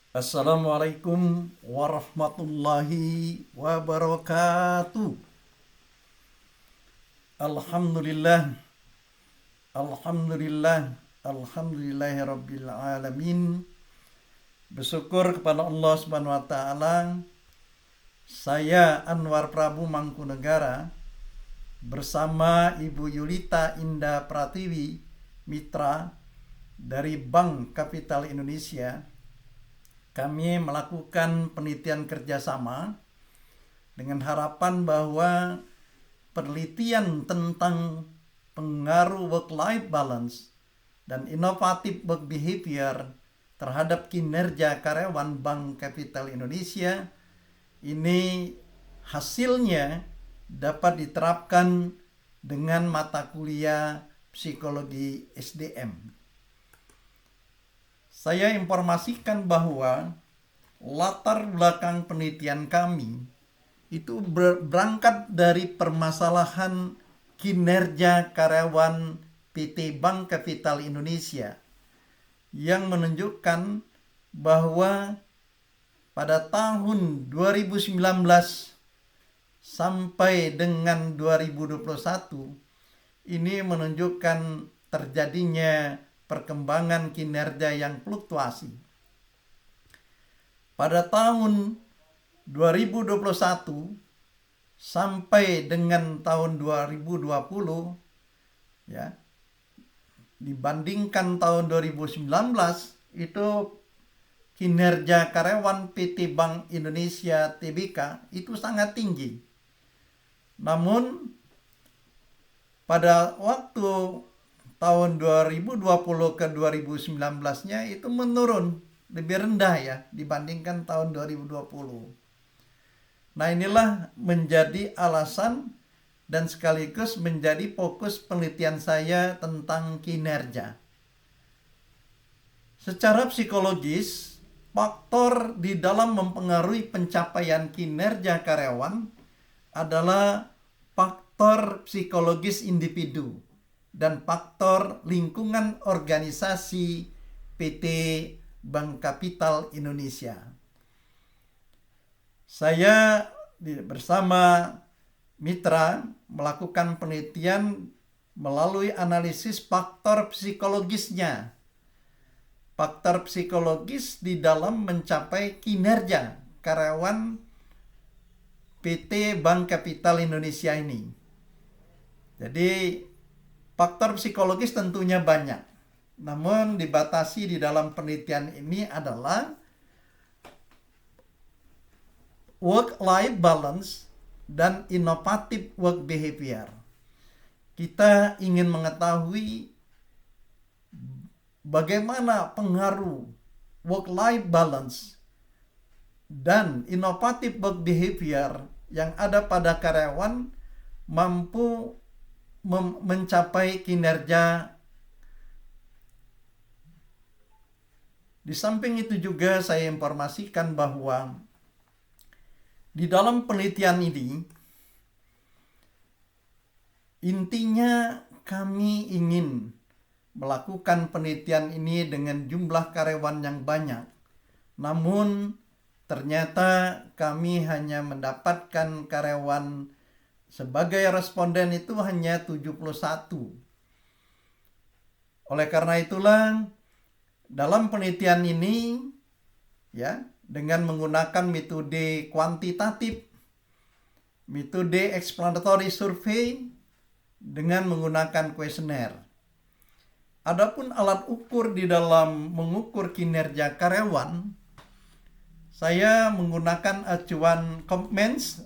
Assalamualaikum warahmatullahi wabarakatuh. Alhamdulillah, Alhamdulillah, Alhamdulillahi Rabbil Alamin. Bersyukur kepada Allah Subhanahu wa Ta'ala. Saya Anwar Prabu Mangkunegara bersama Ibu Yulita Indah Pratiwi Mitra dari Bank Kapital Indonesia. Kami melakukan penelitian kerjasama dengan harapan bahwa penelitian tentang pengaruh work-life balance dan inovatif work behavior terhadap kinerja karyawan Bank Kapital Indonesia ini hasilnya dapat diterapkan dengan mata kuliah psikologi SDM. Saya informasikan bahwa latar belakang penelitian kami itu berangkat dari permasalahan kinerja karyawan PT Bank Kapital Indonesia yang menunjukkan bahwa pada tahun 2019 sampai dengan 2021 ini menunjukkan terjadinya perkembangan kinerja yang fluktuasi. Pada tahun 2021 sampai dengan tahun 2020 ya, dibandingkan tahun 2019 itu kinerja karyawan PT Bank Indonesia Tbk itu sangat tinggi. Namun pada waktu tahun 2020 ke 2019-nya itu menurun, lebih rendah ya dibandingkan tahun 2020. Nah, inilah menjadi alasan dan sekaligus menjadi fokus penelitian saya tentang kinerja. Secara psikologis, faktor di dalam mempengaruhi pencapaian kinerja karyawan adalah faktor psikologis individu dan faktor lingkungan organisasi PT Bank Kapital Indonesia. Saya bersama mitra melakukan penelitian melalui analisis faktor psikologisnya. Faktor psikologis di dalam mencapai kinerja karyawan PT Bank Kapital Indonesia ini. Jadi faktor psikologis tentunya banyak, namun dibatasi di dalam penelitian ini adalah work-life balance dan inovatif work behavior. Kita ingin mengetahui bagaimana pengaruh work-life balance dan inovatif work behavior yang ada pada karyawan mampu mencapai kinerja. Di samping itu juga saya informasikan bahwa di dalam penelitian ini intinya kami ingin melakukan penelitian ini dengan jumlah karyawan yang banyak. Namun ternyata kami hanya mendapatkan karyawan sebagai responden itu hanya 71. Oleh karena itulah dalam penelitian ini ya, dengan menggunakan metode kuantitatif, metode explanatory survey dengan menggunakan kuesioner. Adapun alat ukur di dalam mengukur kinerja karyawan, saya menggunakan acuan Compmans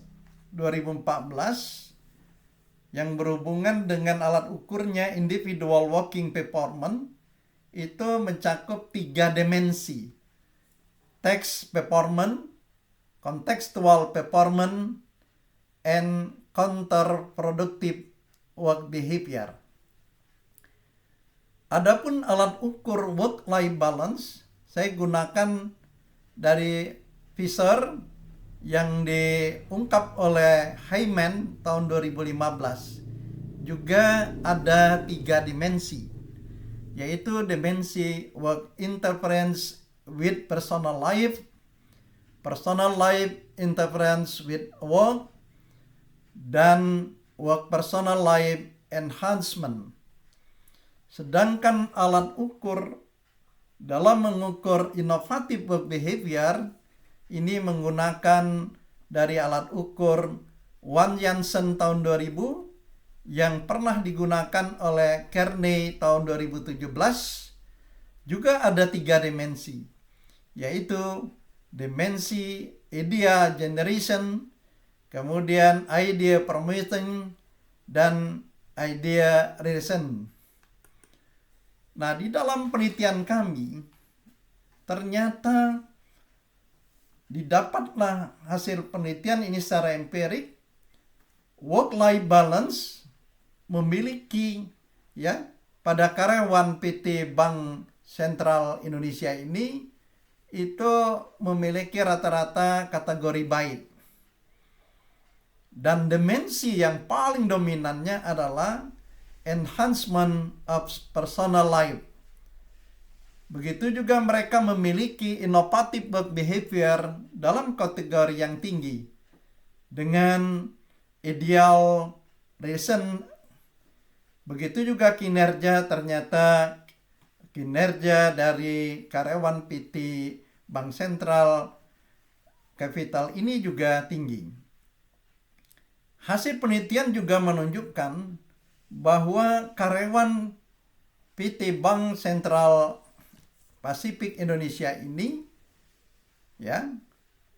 2014 yang berhubungan dengan alat ukurnya individual working performance. Itu mencakup 3 dimensi: text performance, contextual performance, and counterproductive work behavior. Adapun alat ukur work-life balance, saya gunakan dari Fisher yang diungkap oleh Hyman tahun 2015. Juga ada 3 dimensi, yaitu dimensi work interference with personal life interference with work, dan work personal life enhancement. Sedangkan alat ukur dalam mengukur innovative work behavior ini menggunakan dari alat ukur Wan Janssen tahun 2000 yang pernah digunakan oleh Kearney tahun 2017. Juga ada 3 dimensi, yaitu dimensi idea generation, kemudian idea promoting, dan idea reason. Nah, di dalam penelitian kami, ternyata didapatlah hasil penelitian ini secara empirik, work-life balance memiliki pada karyawan PT Bank Sentral Indonesia ini itu memiliki rata-rata kategori baik. Dan dimensi yang paling dominannya adalah enhancement of personal life. Begitu juga mereka memiliki innovative work behavior dalam kategori yang tinggi dengan ideal reason. Begitu juga kinerja, ternyata kinerja dari karyawan PT Bank Sentral Capital ini juga tinggi. Hasil penelitian juga menunjukkan bahwa karyawan PT Bank Sentral Pasifik Indonesia ini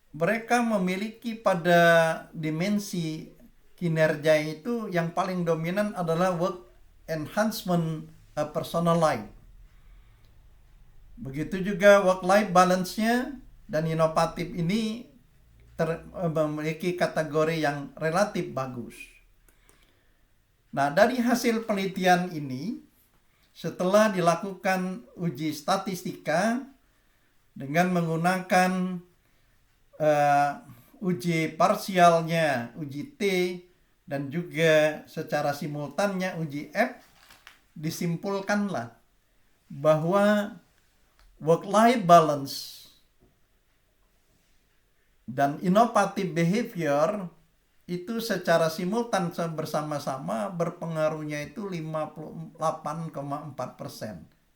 mereka memiliki pada dimensi kinerja itu yang paling dominan adalah work enhancement personal life. Begitu juga work-life balance-nya dan inovatif ini memiliki kategori yang relatif bagus. Nah, dari hasil penelitian ini, setelah dilakukan uji statistika dengan menggunakan uji parsialnya, uji T, dan juga secara simultannya uji F, disimpulkanlah bahwa work-life balance dan innovative behavior itu secara simultan bersama-sama berpengaruhnya itu 58,4%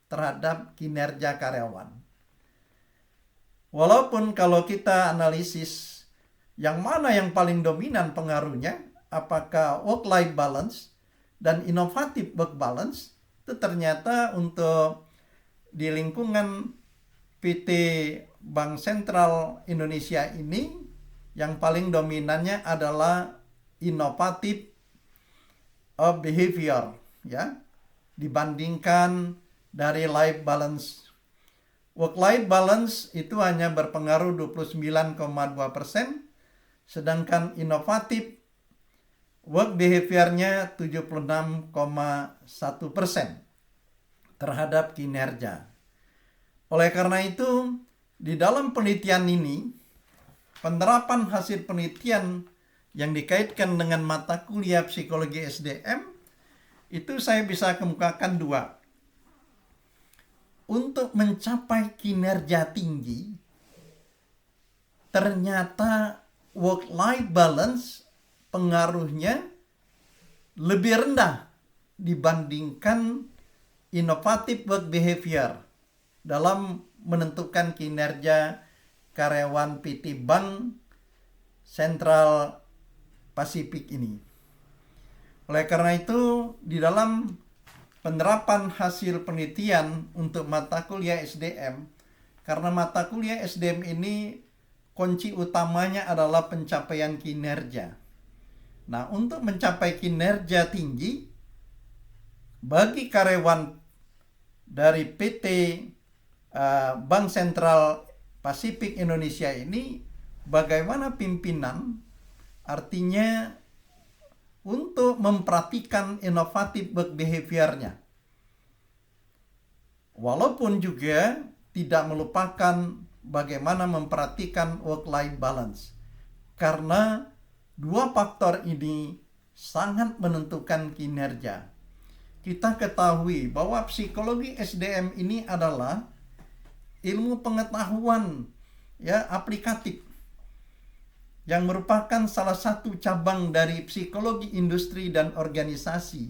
terhadap kinerja karyawan. Walaupun kalau kita analisis yang mana yang paling dominan pengaruhnya, apakah work-life balance dan innovative work balance, itu ternyata untuk di lingkungan PT Bank Sentral Indonesia ini yang paling dominannya adalah innovative behavior dibandingkan dari life balance. Work-life balance itu hanya berpengaruh 29,2%, sedangkan inovatif work behavior-nya 76,1% terhadap kinerja. Oleh karena itu, di dalam penelitian ini, penerapan hasil penelitian yang dikaitkan dengan mata kuliah psikologi SDM, itu saya bisa kemukakan 2. Untuk mencapai kinerja tinggi, ternyata work-life balance pengaruhnya lebih rendah dibandingkan innovative work behavior dalam menentukan kinerja karyawan PT Bank Sentral Pasifik ini. Oleh karena itu, di dalam penerapan hasil penelitian untuk mata kuliah SDM, karena mata kuliah SDM ini kunci utamanya adalah pencapaian kinerja. Nah, untuk mencapai kinerja tinggi, bagi karyawan dari PT Bank Sentral Pasifik Indonesia ini, bagaimana pimpinan, artinya untuk memperhatikan inovatif work behavior-nya. Walaupun juga tidak melupakan bagaimana memperhatikan work-life balance. Karena 2 faktor ini sangat menentukan kinerja. Kita ketahui bahwa psikologi SDM ini adalah ilmu pengetahuan ya aplikatif yang merupakan salah satu cabang dari psikologi industri dan organisasi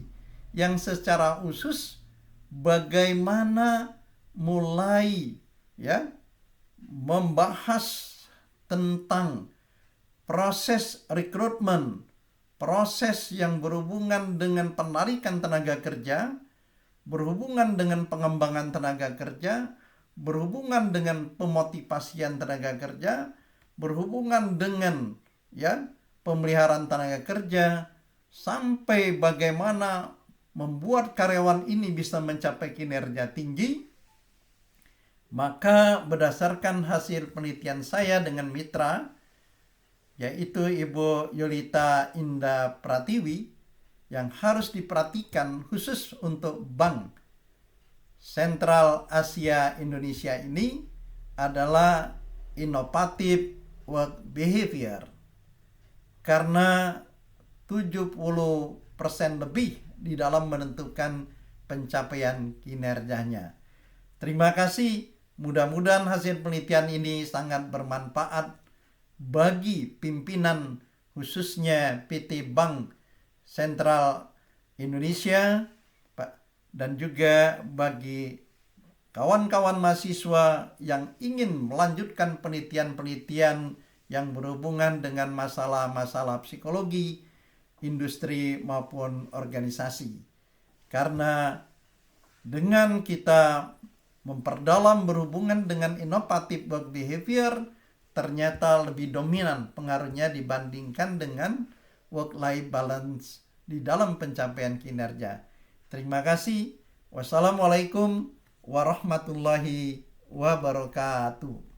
yang secara khusus bagaimana mulai ya membahas tentang proses rekrutmen, proses yang berhubungan dengan penarikan tenaga kerja, berhubungan dengan pengembangan tenaga kerja, berhubungan dengan pemotivasian tenaga kerja, berhubungan dengan ya pemeliharaan tenaga kerja, sampai bagaimana membuat karyawan ini bisa mencapai kinerja tinggi. Maka berdasarkan hasil penelitian saya dengan mitra, yaitu Ibu Yulita Indah Pratiwi, yang harus diperhatikan khusus untuk Bank Sentral Asia Indonesia ini adalah inovatif work behavior. Karena 70% lebih di dalam menentukan pencapaian kinerjanya. Terima kasih. Mudah-mudahan hasil penelitian ini sangat bermanfaat bagi pimpinan khususnya PT Bank Sentral Indonesia dan juga bagi kawan-kawan mahasiswa yang ingin melanjutkan penelitian-penelitian yang berhubungan dengan masalah-masalah psikologi, industri maupun organisasi. Karena dengan kita memperdalam berhubungan dengan inovatif work behavior, ternyata lebih dominan pengaruhnya dibandingkan dengan work-life balance di dalam pencapaian kinerja. Terima kasih. Wassalamualaikum warahmatullahi wabarakatuh.